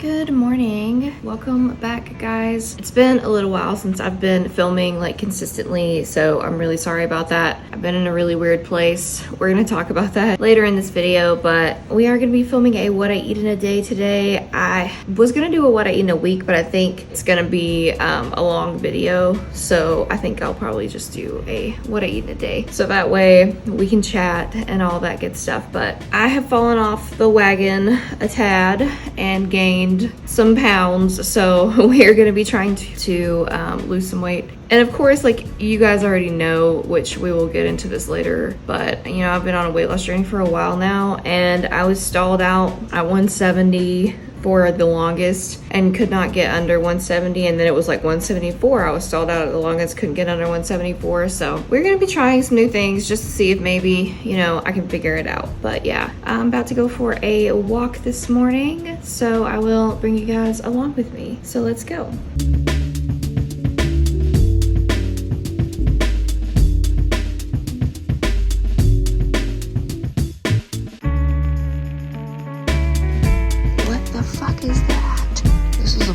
Good morning. Welcome back, guys. It's been a little while since I've been filming like consistently, so I'm really sorry about that. I've been in a really weird place. We're gonna talk about that later in this video, but we are gonna be filming a what I eat in a day today. I was gonna do a what I eat in a week, but I think it's gonna be a long video, so I think I'll probably just do a what I eat in a day, so that way we can chat and all that good stuff. But I have fallen off the wagon a tad and gained some pounds, so we're gonna be trying to lose some weight. And of course, like you guys already know, which we will get into this later, but you know, I've been on a weight loss journey for a while now, and I was stalled out at 170 for the longest and could not get under 170, and then it was like 174. I was stalled out at the longest, couldn't get under 174. So we're gonna be trying some new things just to see if maybe, you know, I can figure it out. But yeah, I'm about to go for a walk this morning, so I will bring you guys along with me. So let's go.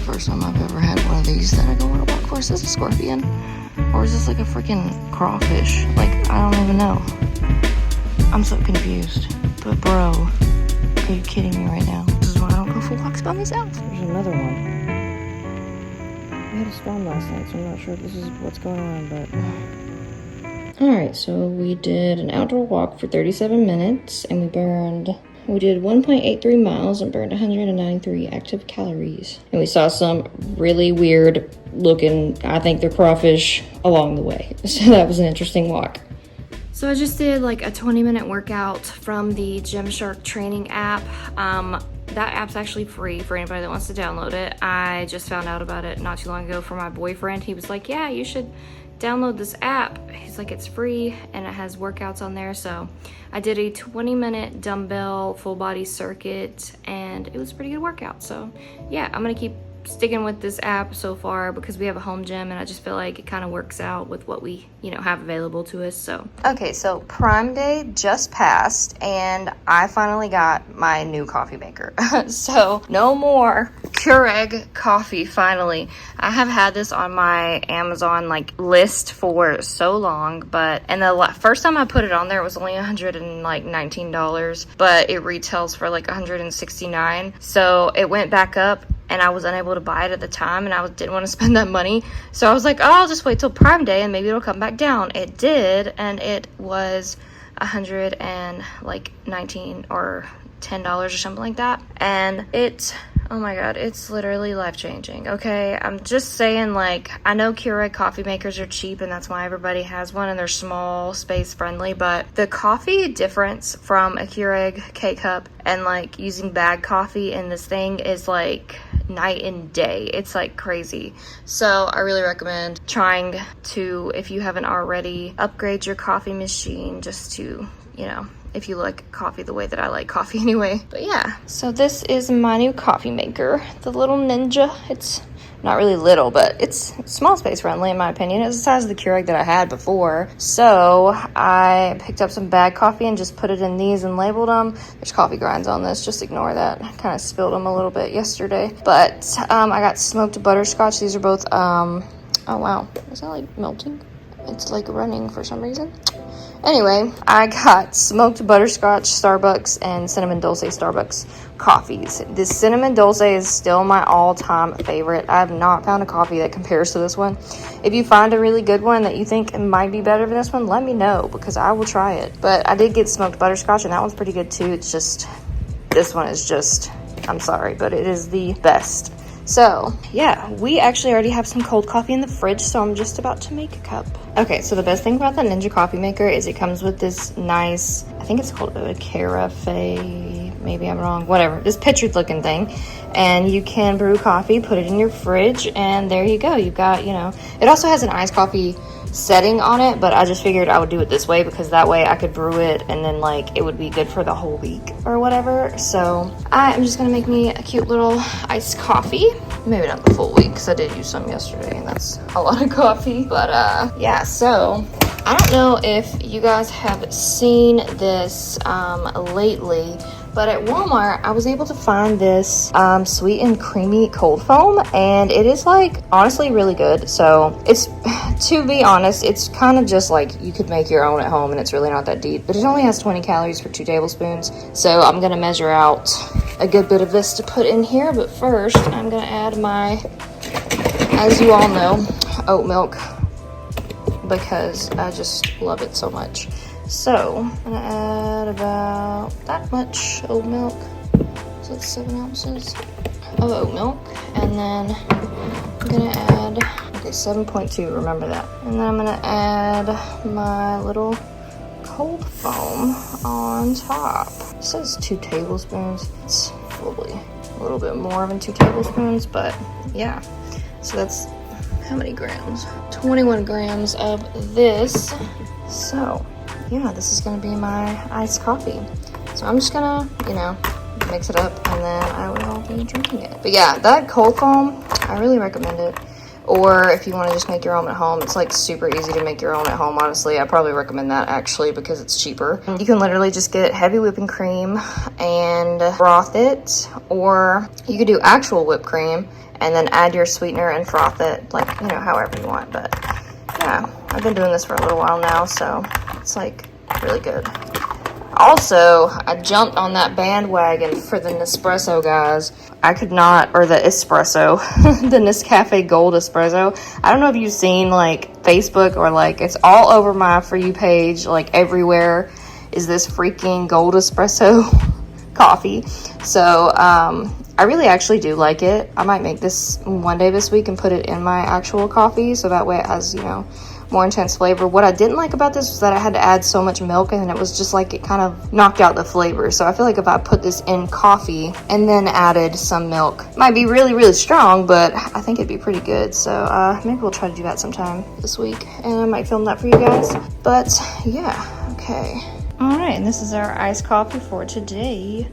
First time I've ever had one of these that I go on a walk for. Is this a scorpion? Or is this like a freaking crawfish? Like, I don't even know. I'm so confused. But bro, are you kidding me right now? This is why I don't go for walks by myself. There's another one. We had a storm last night, so I'm not sure if this is what's going on, but... Alright, so we did an outdoor walk for 37 minutes, and we did 1.83 miles and burned 193 active calories. And we saw some really weird looking, I think they're crawfish, along the way. So that was an interesting walk. So I just did like a 20-minute workout from the Gymshark training app. That app's actually free for anybody that wants to download it. I just found out about it not too long ago from my boyfriend. He was like, yeah, you should download this app. He's like, it's free and it has workouts on there. So I did a 20-minute dumbbell full body circuit and it was a pretty good workout. So yeah, I'm gonna keep sticking with this app so far because we have a home gym and I just feel like it kind of works out with what we, you know, have available to us. So okay, so Prime Day just passed and I finally got my new coffee maker. So no more Keurig coffee. Finally, I have had this on my Amazon like list for so long, but and the first time I put it on there, it was only $119, but it retails for like $169. So it went back up and I was unable to buy it at the time, and I didn't want to spend that money. So I was like, oh, I'll just wait till Prime Day and maybe it'll come back down. It did, and it was $119 or $10 or something like that. And it, oh my God, it's literally life-changing, okay? I'm just saying, like, I know Keurig coffee makers are cheap and that's why everybody has one and they're small, space-friendly, but the coffee difference from a Keurig K-Cup and, like, using bag coffee in this thing is, like, night and day. It's like crazy. So I really recommend trying to, if you haven't already, upgrade your coffee machine just to, you know, if you like coffee the way that I like coffee anyway. But yeah, so this is my new coffee maker, the little Ninja. It's not really little, but it's small space friendly in my opinion. It's the size of the Keurig that I had before. So I picked up some bag coffee and just put it in these and labeled them. There's coffee grinds on this, just ignore that. I kind of spilled them a little bit yesterday. But I got smoked butterscotch. These are both, oh wow, is that like melting? It's like running for some reason. Anyway, I got smoked butterscotch Starbucks and cinnamon dulce Starbucks coffees. This cinnamon dulce is still my all-time favorite. I have not found a coffee that compares to this one. If you find a really good one that you think might be better than this one, let me know because I will try it. But I did get smoked butterscotch and that one's pretty good too. It's just, this one is just, I'm sorry, but it is the best. So yeah, we actually already have some cold coffee in the fridge, so I'm just about to make a cup. Okay, so the best thing about the Ninja coffee maker is it comes with this nice, I think it's called a carafe, maybe I'm wrong, whatever, this pictured looking thing. And you can brew coffee, put it in your fridge, and there you go. You've got, you know, it also has an iced coffee setting on it, but I just figured I would do it this way because that way I could brew it and then like it would be good for the whole week or whatever. So I am just gonna make me a cute little iced coffee. Maybe not the full week because I did use some yesterday and that's a lot of coffee. But yeah, so I don't know if you guys have seen this lately, But at Walmart, I was able to find this sweet and creamy cold foam, and it is like honestly really good. So it's, to be honest, it's kind of just like you could make your own at home, and it's really not that deep. But it only has 20 calories for 2 tablespoons. So I'm gonna measure out a good bit of this to put in here. But first, I'm gonna add my, as you all know, oat milk, because I just love it so much. So I'm gonna add about that much oat milk. So that's 7 ounces of oat milk. And then I'm gonna add, okay, 7.2, remember that. And then I'm gonna add my little cold foam on top. It says 2 tablespoons. It's probably a little bit more than 2 tablespoons, but yeah. So that's how many grams? 21 grams of this. So yeah, this is gonna be my iced coffee. So I'm just gonna, you know, mix it up, and then I will be drinking it. But yeah, that cold foam, I really recommend it. Or if you want to just make your own at home, it's like super easy to make your own at home, honestly. I probably recommend that actually because it's cheaper. You can literally just get heavy whipping cream and froth it, or you could do actual whipped cream and then add your sweetener and froth it, like, you know, however you want. But yeah, I've been doing this for a little while now, so it's like really good. Also, I jumped on that bandwagon for the Nespresso, guys. I could not, or the espresso, the Nescafe Gold Espresso. I don't know if you've seen like Facebook, or like it's all over my For You page, like everywhere is this freaking Gold Espresso coffee. So I really actually do like it. I might make this one day this week and put it in my actual coffee, so that way it has, you know, more intense flavor. What I didn't like about this was that I had to add so much milk, and then it was just like it kind of knocked out the flavor. So I feel like if I put this in coffee and then added some milk, it might be really, really strong, but I think it'd be pretty good. So maybe we'll try to do that sometime this week, and I might film that for you guys. But yeah, okay. All right, and this is our iced coffee for today.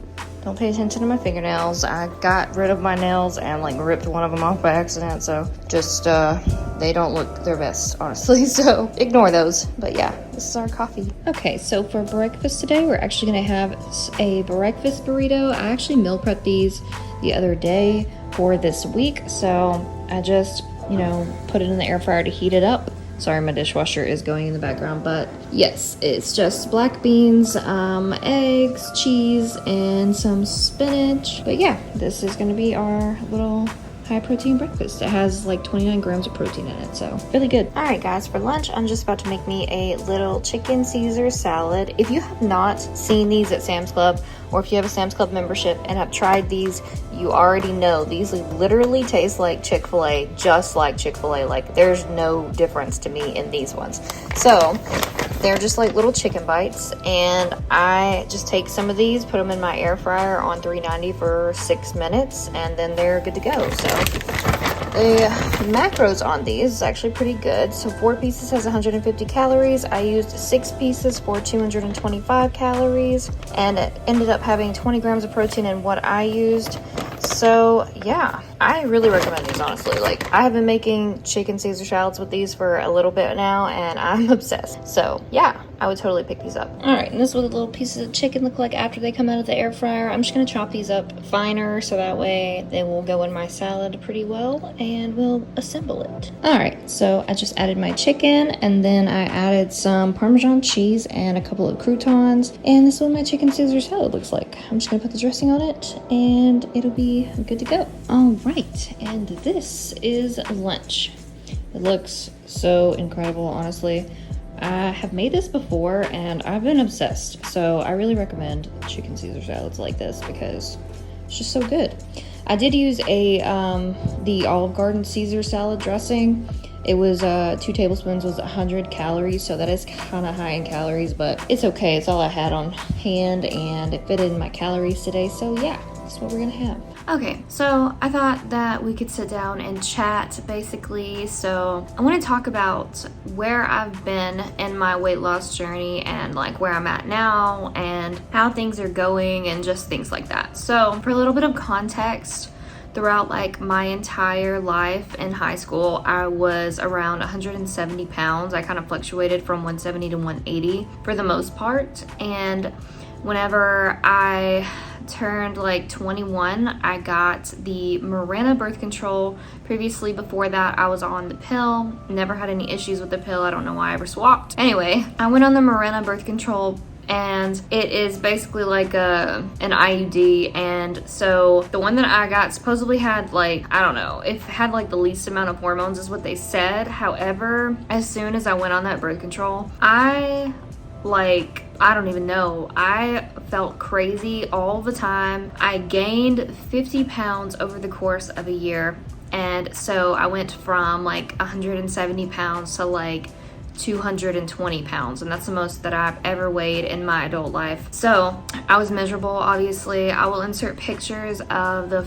Don't pay attention to my fingernails. I got rid of my nails and like ripped one of them off by accident, so just they don't look their best, honestly, so ignore those. But yeah, this is our coffee. Okay, so for breakfast today, we're actually gonna have a breakfast burrito. I actually meal prepped these the other day for this week, so I just, you know, put it in the air fryer to heat it up. Sorry, my dishwasher is going in the background, but yes, it's just black beans, eggs, cheese, and some spinach. But yeah, this is gonna be our little high protein breakfast. It has like 29 grams of protein in it, so really good. All right, guys, for lunch, I'm just about to make me a little chicken Caesar salad. If you have not seen these at Sam's Club, or if you have a Sam's Club membership and have tried these, you already know these literally taste like Chick-fil-A, just like Chick-fil-A. Like, there's no difference to me in these ones. So they're just like little chicken bites, and I just take some of these, put them in my air fryer on 390 for 6 minutes, and then they're good to go. So the macros on these is actually pretty good. So 4 pieces has 150 calories. I used 6 pieces for 225 calories, and it ended up having 20 grams of protein in what I used. So yeah, I really recommend these, honestly. Like, I have been making chicken Caesar salads with these for a little bit now, and I'm obsessed. So yeah, I would totally pick these up. All right, and this is what the little pieces of chicken look like after they come out of the air fryer. I'm just gonna chop these up finer so that way they will go in my salad pretty well, and we'll assemble it. All right, so I just added my chicken, and then I added some Parmesan cheese and a couple of croutons, and this is what my chicken Caesar salad looks like. I'm just gonna put the dressing on it, and it'll be good to go. All right, and this is lunch. It looks so incredible, honestly. I have made this before and I've been obsessed, so I really recommend chicken Caesar salads like this because it's just so good. I did use the Olive Garden Caesar salad dressing. It was 2 tablespoons was 100 calories, so that is kind of high in calories, but it's okay. It's all I had on hand and it fit in my calories today, so yeah, that's what we're gonna have. Okay, so I thought that we could sit down and chat basically. So I want to talk about where I've been in my weight loss journey and like where I'm at now and how things are going and just things like that. So for a little bit of context, throughout like my entire life in high school, I was around 170 pounds. I kind of fluctuated from 170 to 180 for the most part. And whenever I turned like 21, I got the Mirena birth control. Previously, before that, I was on the pill. Never had any issues with the pill. I don't know why I ever swapped. Anyway, I went on the Mirena birth control, and it is basically like an IUD. And so the one that I got supposedly had like, I don't know, it had like the least amount of hormones is what they said. However, as soon as I went on that birth control, I don't even know. I felt crazy all the time. I gained 50 pounds over the course of a year. And so I went from like 170 pounds to like 220 pounds. And that's the most that I've ever weighed in my adult life. So I was miserable, obviously. I will insert pictures of the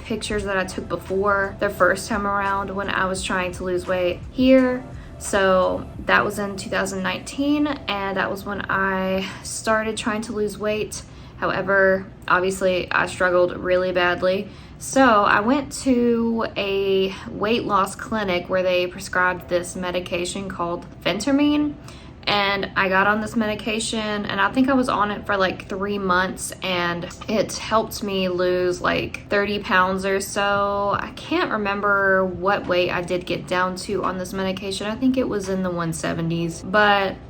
pictures that I took before the first time around when I was trying to lose weight here. So that was in 2019, and that was when I started trying to lose weight. However, obviously I struggled really badly. So I went to a weight loss clinic where they prescribed this medication called Phentermine. And I got on this medication, and I think I was on it for like 3 months, and it helped me lose like 30 pounds or so. I can't remember what weight I did get down to on this medication. I think it was in the 170s,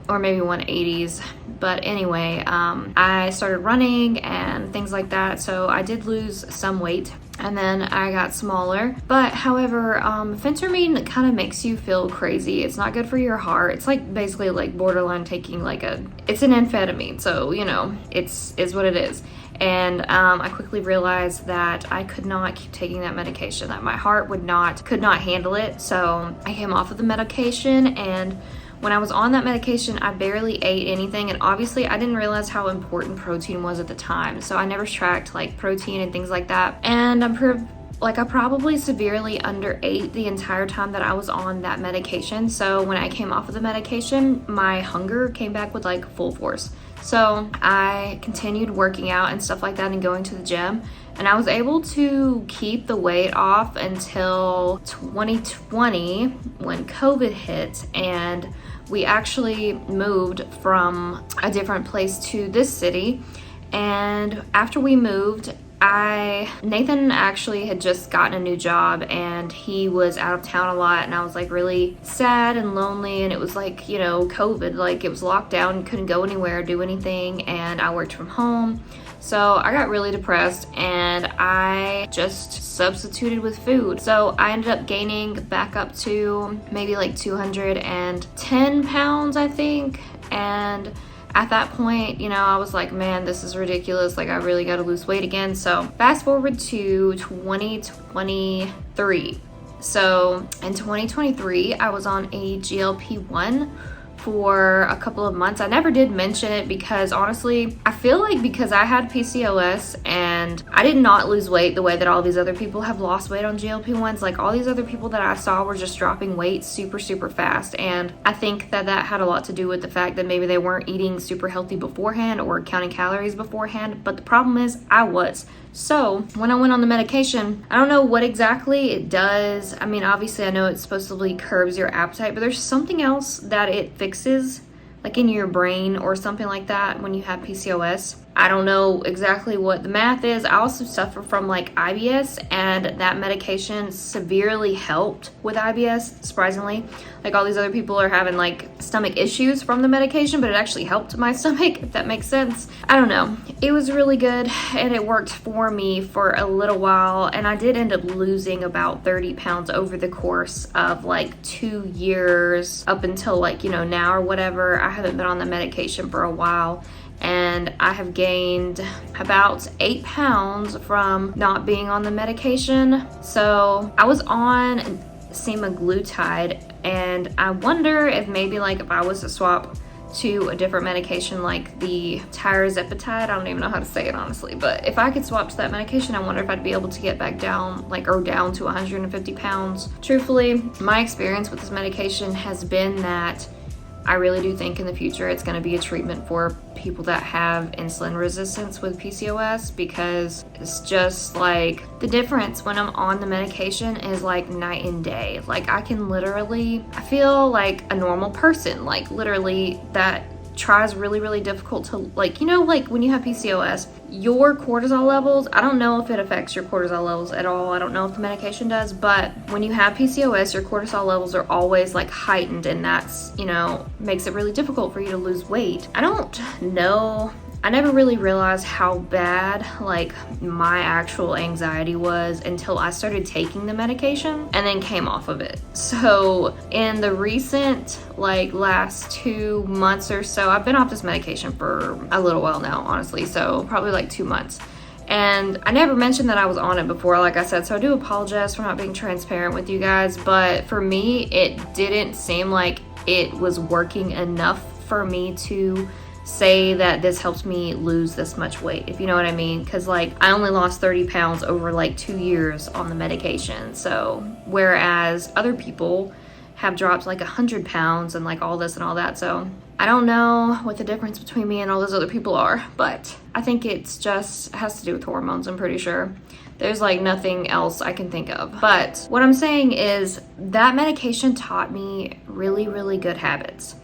or maybe 180s. But anyway, I started running and things like that, so I did lose some weight. And then I got smaller. But however, Phentermine kind of makes you feel crazy. It's not good for your heart. It's like basically like borderline taking it's an amphetamine. So, you know, is what it is. And I quickly realized that I could not keep taking that medication, that my heart could not handle it. So I came off of the medication, and when I was on that medication, I barely ate anything, and obviously I didn't realize how important protein was at the time, so I never tracked like protein and things like that. And I probably severely underate the entire time that I was on that medication. So when I came off of the medication, my hunger came back with like full force. So I continued working out and stuff like that and going to the gym, and I was able to keep the weight off until 2020 when COVID hit, and we actually moved from a different place to this city. And after we moved, Nathan actually had just gotten a new job, and he was out of town a lot, and I was like really sad and lonely, and it was like, you know, COVID, like it was locked down, couldn't go anywhere, do anything, and I worked from home. So I got really depressed, and I just substituted with food. So I ended up gaining back up to maybe like 210 pounds, I think. And at that point, you know, I was like, man, this is ridiculous. Like, I really got to lose weight again. So fast forward to 2023. So in 2023, I was on a GLP-1 for a couple of months. I never did mention it because honestly, I feel like because I had PCOS and I did not lose weight the way that all these other people have lost weight on GLP-1s. Like all these other people that I saw were just dropping weight super, super fast. And I think that had a lot to do with the fact that maybe they weren't eating super healthy beforehand or counting calories beforehand. But the problem is I was. So when I went on the medication, I don't know what exactly it does. I mean, obviously I know it supposedly curbs your appetite, but there's something else that it fixes, like in your brain or something like that when you have PCOS. I don't know exactly what the math is. I also suffer from like IBS, and that medication severely helped with IBS, surprisingly. Like all these other people are having like stomach issues from the medication, but it actually helped my stomach, if that makes sense. I don't know. It was really good, and it worked for me for a little while, and I did end up losing about 30 pounds over the course of like 2 years up until like, you know, now or whatever. I haven't been on the medication for a while, and I have gained about 8 pounds from not being on the medication. So I was on semaglutide, and I wonder if maybe like if I was to swap to a different medication like the tirzepatide, I don't even know how to say it honestly, but if I could swap to that medication, I wonder if I'd be able to get back down down to 150 pounds. Truthfully, my experience with this medication has been that I really do think in the future it's going to be a treatment for people that have insulin resistance with PCOS, because it's just like the difference when I'm on the medication is like night and day. Like I feel like a normal person, like literally that tries really difficult to, like, you know, like when you have PCOS, your cortisol levels, I don't know if it affects your cortisol levels at all. I don't know if the medication does, but when you have PCOS, your cortisol levels are always like heightened, and that's, you know, makes it really difficult for you to lose weight. I don't know. I never really realized how bad like my actual anxiety was until I started taking the medication and then came off of it. So in the recent like last 2 months or so, I've been off this medication for a little while now, honestly, so probably like 2 months. And I never mentioned that I was on it before, like I said, so I do apologize for not being transparent with you guys, but for me, it didn't seem like it was working enough for me to say that this helps me lose this much weight, if you know what I mean. Because like I only lost 30 pounds over like 2 years on the medication, so whereas other people have dropped like 100 pounds and like all this and all that. So I don't know what the difference between me and all those other people are, but I think it's just has to do with hormones, I'm pretty sure. There's like nothing else I can think of. But what I'm saying is that medication taught me really good habits.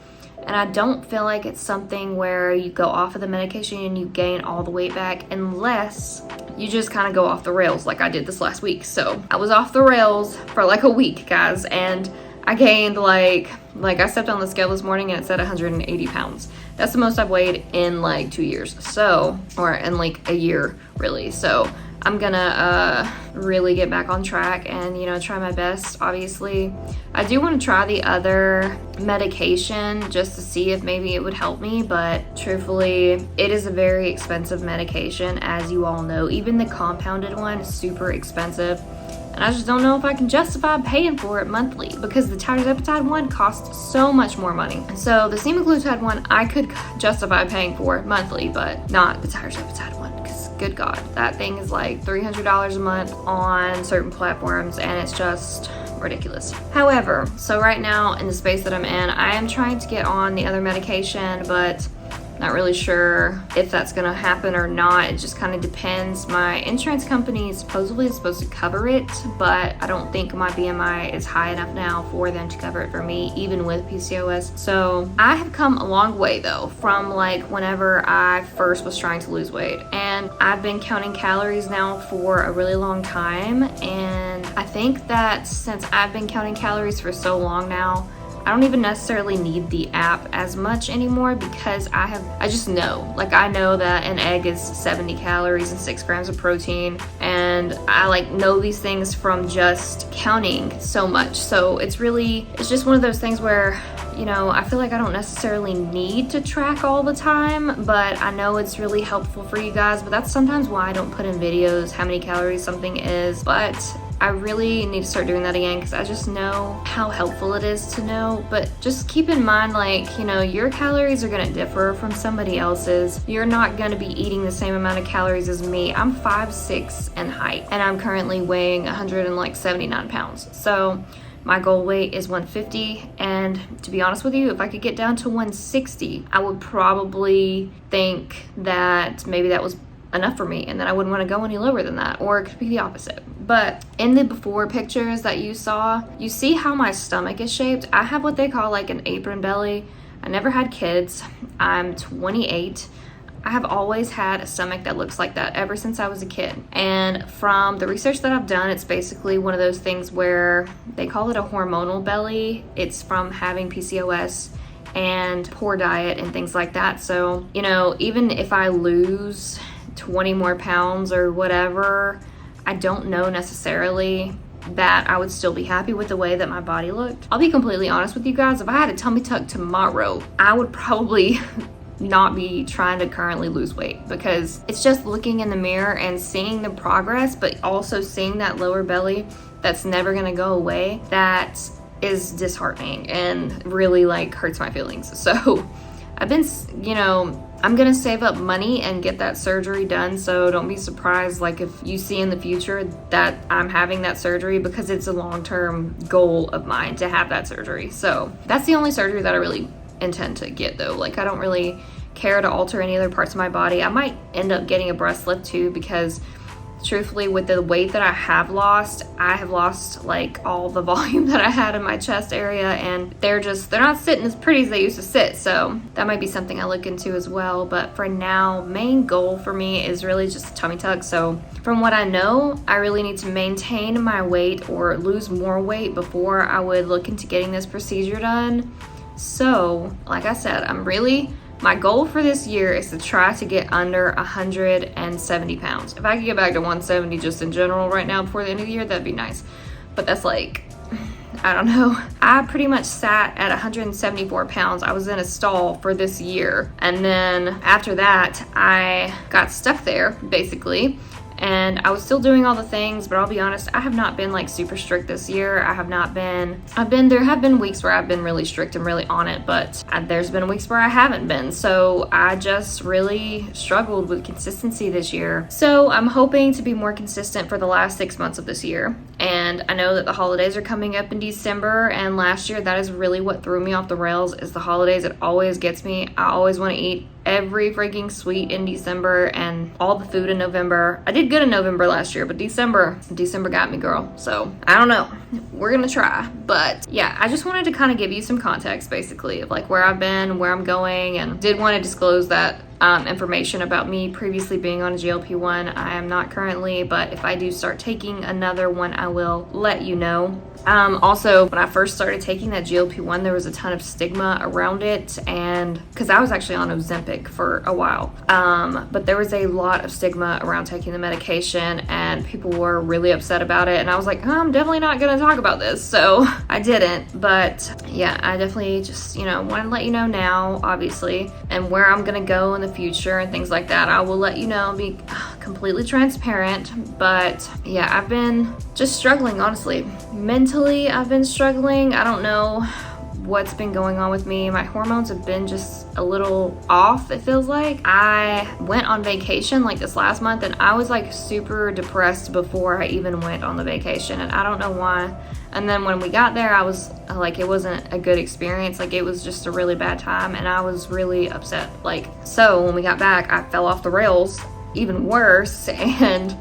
And I don't feel like it's something where you go off of the medication and you gain all the weight back, unless you just kind of go off the rails like I did this last week. So I was off the rails for like a week, guys, and I gained like I stepped on the scale this morning and it said 180 pounds. That's the most I've weighed in like 2 years. So, or in like a year really. So I'm gonna really get back on track and, you know, try my best. Obviously, I do want to try the other medication just to see if maybe it would help me, but truthfully, it is a very expensive medication, as you all know. Even the compounded one is super expensive, and I just don't know if I can justify paying for it monthly, because the tirzepatide one costs so much more money. So the semaglutide one I could justify paying for monthly, but not the tirzepatide one. Good God, that thing is like $300 a month on certain platforms, and it's just ridiculous. However, so right now in the space that I'm in, I am trying to get on the other medication, but not really sure if that's gonna happen or not. It just kind of depends. My insurance company supposedly is supposed to cover it, but I don't think my BMI is high enough now for them to cover it for me, even with PCOS. So I have come a long way though, from like whenever I first was trying to lose weight. And I've been counting calories now for a really long time. And I think that since I've been counting calories for so long now, I don't even necessarily need the app as much anymore, because I just know, like I know that an egg is 70 calories and 6 grams of protein, and I like know these things from just counting so much. So it's just one of those things where, you know, I feel like I don't necessarily need to track all the time, but I know it's really helpful for you guys. But that's sometimes why I don't put in videos how many calories something is. But I really need to start doing that again, because I just know how helpful it is to know. But just keep in mind, like, you know, your calories are gonna differ from somebody else's. You're not gonna be eating the same amount of calories as me. I'm 5'6" in height, and I'm currently weighing 179 pounds. So my goal weight is 150, and to be honest with you, if I could get down to 160, I would probably think that maybe that was enough for me, and then I wouldn't want to go any lower than that, or it could be the opposite. But in the before pictures that you saw, you see how my stomach is shaped. I have what they call like an apron belly. I never had kids. I'm 28. I have always had a stomach that looks like that ever since I was a kid. And from the research that I've done, it's basically one of those things where they call it a hormonal belly. It's from having PCOS and poor diet and things like that. So, you know, even if I lose 20 more pounds or whatever, I don't know necessarily that I would still be happy with the way that my body looked. I'll be completely honest with you guys, if I had a tummy tuck tomorrow, I would probably not be trying to currently lose weight, because it's just looking in the mirror and seeing the progress, but also seeing that lower belly that's never gonna go away, that is disheartening and really like hurts my feelings. So I've been, you know, I'm gonna save up money and get that surgery done, so don't be surprised like if you see in the future that I'm having that surgery, because it's a long-term goal of mine to have that surgery. So that's the only surgery that I really intend to get though. Like I don't really care to alter any other parts of my body. I might end up getting a breast lift too, because truthfully, with the weight that I have lost like all the volume that I had in my chest area, and they're not sitting as pretty as they used to sit. So that might be something I look into as well. But for now, main goal for me is really just a tummy tuck. So from what I know, I really need to maintain my weight or lose more weight before I would look into getting this procedure done. So like I said, my goal for this year is to try to get under 170 pounds. If I could get back to 170 just in general right now before the end of the year, that'd be nice. But that's like, I don't know. I pretty much sat at 174 pounds. I was in a stall for this year. And then after that, I got stuck there, basically. And I was still doing all the things, but I'll be honest, I have not been like super strict this year. There have been weeks where I've been really strict and really on it, but there's been weeks where I haven't been. So I just really struggled with consistency this year. So I'm hoping to be more consistent for the last 6 months of this year. And I know that the holidays are coming up in December, and last year that is really what threw me off the rails is the holidays. It always gets me. I always want to eat every freaking sweet in December and all the food in November. I did good in November last year, but December got me, girl. So I don't know. We're gonna try. But yeah, I just wanted to kind of give you some context basically of like where I've been, where I'm going, and did want to disclose that information about me previously being on a GLP-1. I am not currently, but if I do start taking another one, I will let you know. Also, when I first started taking that GLP-1, there was a ton of stigma around it, and because I was actually on Ozempic for a while, but there was a lot of stigma around taking the medication, and people were really upset about it, and I was like, I'm definitely not going to talk about this, so I didn't. But yeah, I definitely just, want to let you know now, obviously, and where I'm going to go in the future and things like that. I will let you know, be completely transparent. But yeah, I've been just struggling, honestly. Mentally, I've been struggling. I don't know what's been going on with me. My hormones have been just a little off, it feels like. I went on vacation like this last month, and I was like super depressed before I even went on the vacation, and I don't know why. And then when we got there, I was like, it wasn't a good experience. Like, it was just a really bad time, and I was really upset. So when we got back, I fell off the rails even worse, and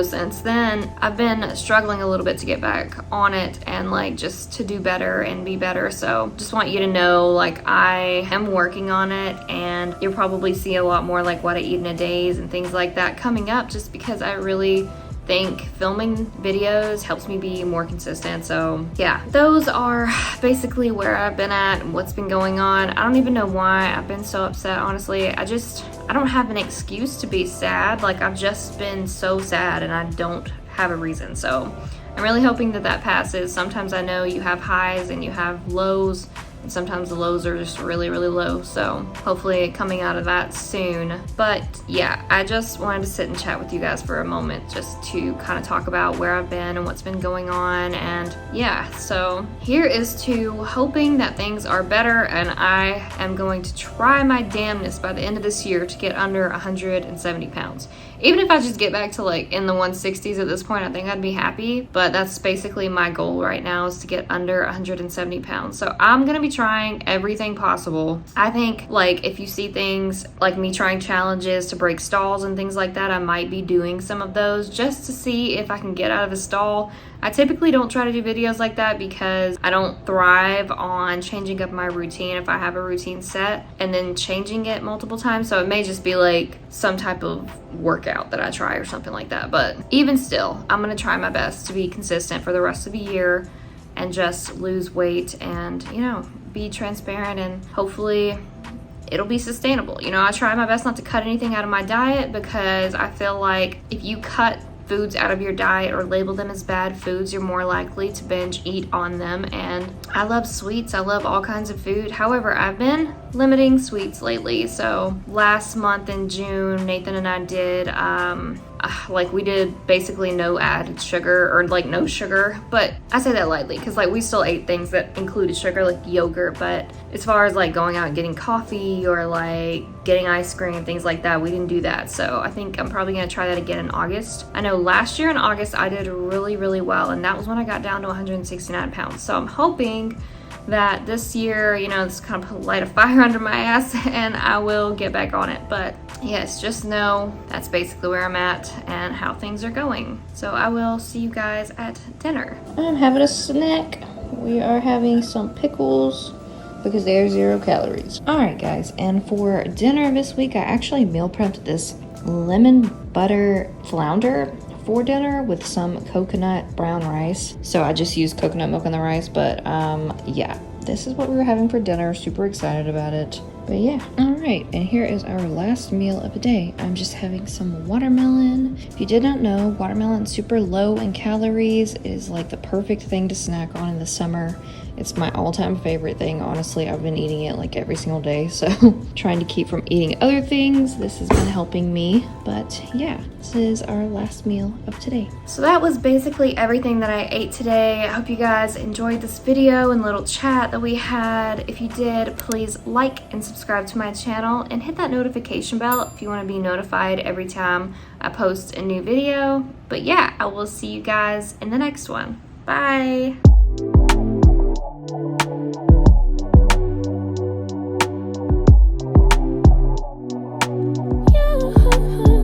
since then I've been struggling a little bit to get back on it and like just to do better and be better. So just want you to know, like, I am working on it, and you'll probably see a lot more like what I eat in a days and things like that coming up, just because I really think filming videos helps me be more consistent. So yeah, those are basically where I've been at and what's been going on. I don't even know why I've been so upset, honestly. I don't have an excuse to be sad. Like, I've just been so sad and I don't have a reason. So I'm really hoping that passes. Sometimes I know you have highs and you have lows, and sometimes the lows are just really, really low. So hopefully coming out of that soon. But yeah, I just wanted to sit and chat with you guys for a moment just to kind of talk about where I've been and what's been going on. And yeah, so here is to hoping that things are better, and I am going to try my damnness by the end of this year to get under 170 pounds. Even if I just get back to like in the 160s at this point, I think I'd be happy. But that's basically my goal right now, is to get under 170 pounds. So I'm gonna be trying everything possible. I think like if you see things like me trying challenges to break stalls and things like that, I might be doing some of those just to see if I can get out of a stall. I typically don't try to do videos like that because I don't thrive on changing up my routine if I have a routine set and then changing it multiple times. So it may just be like some type of workout that I try or something like that. But even still, I'm going to try my best to be consistent for the rest of the year and just lose weight and, be transparent, and hopefully it'll be sustainable. I try my best not to cut anything out of my diet, because I feel like if you cut foods out of your diet or label them as bad foods, you're more likely to binge eat on them. And I love sweets. I love all kinds of food. However, I've been limiting sweets lately. So last month in June, Nathan and I did we did basically no added sugar, or like no sugar, but I say that lightly because like we still ate things that included sugar, like yogurt. But as far as like going out and getting coffee or like getting ice cream, things like that, we didn't do that. So I think I'm probably gonna try that again in August. I know last year in August I did really, really well, and that was when I got down to 169 pounds. So I'm hoping that this year, you know, this kind of light a fire under my ass and I will get back on it. But yes, just know that's basically where I'm at and how things are going. So I will see you guys at dinner. I'm having a snack. We are having some pickles because they are 0 calories. All right, guys, and for dinner this week, I actually meal prepped this lemon butter flounder for dinner with some coconut brown rice. So I just used coconut milk in the rice, but yeah, this is what we were having for dinner. Super excited about it. But yeah, all right, and here is our last meal of the day. I'm just having some watermelon. If you did not know, watermelon's super low in calories. It is like the perfect thing to snack on in the summer. It's my all-time favorite thing. Honestly, I've been eating it like every single day, so trying to keep from eating other things. This has been helping me. But yeah, this is our last meal of today. So that was basically everything that I ate today. I hope you guys enjoyed this video and little chat that we had. If you did, please like and subscribe to my channel and hit that notification bell if you want to be notified every time I post a new video. But yeah, I will see you guys in the next one. Bye!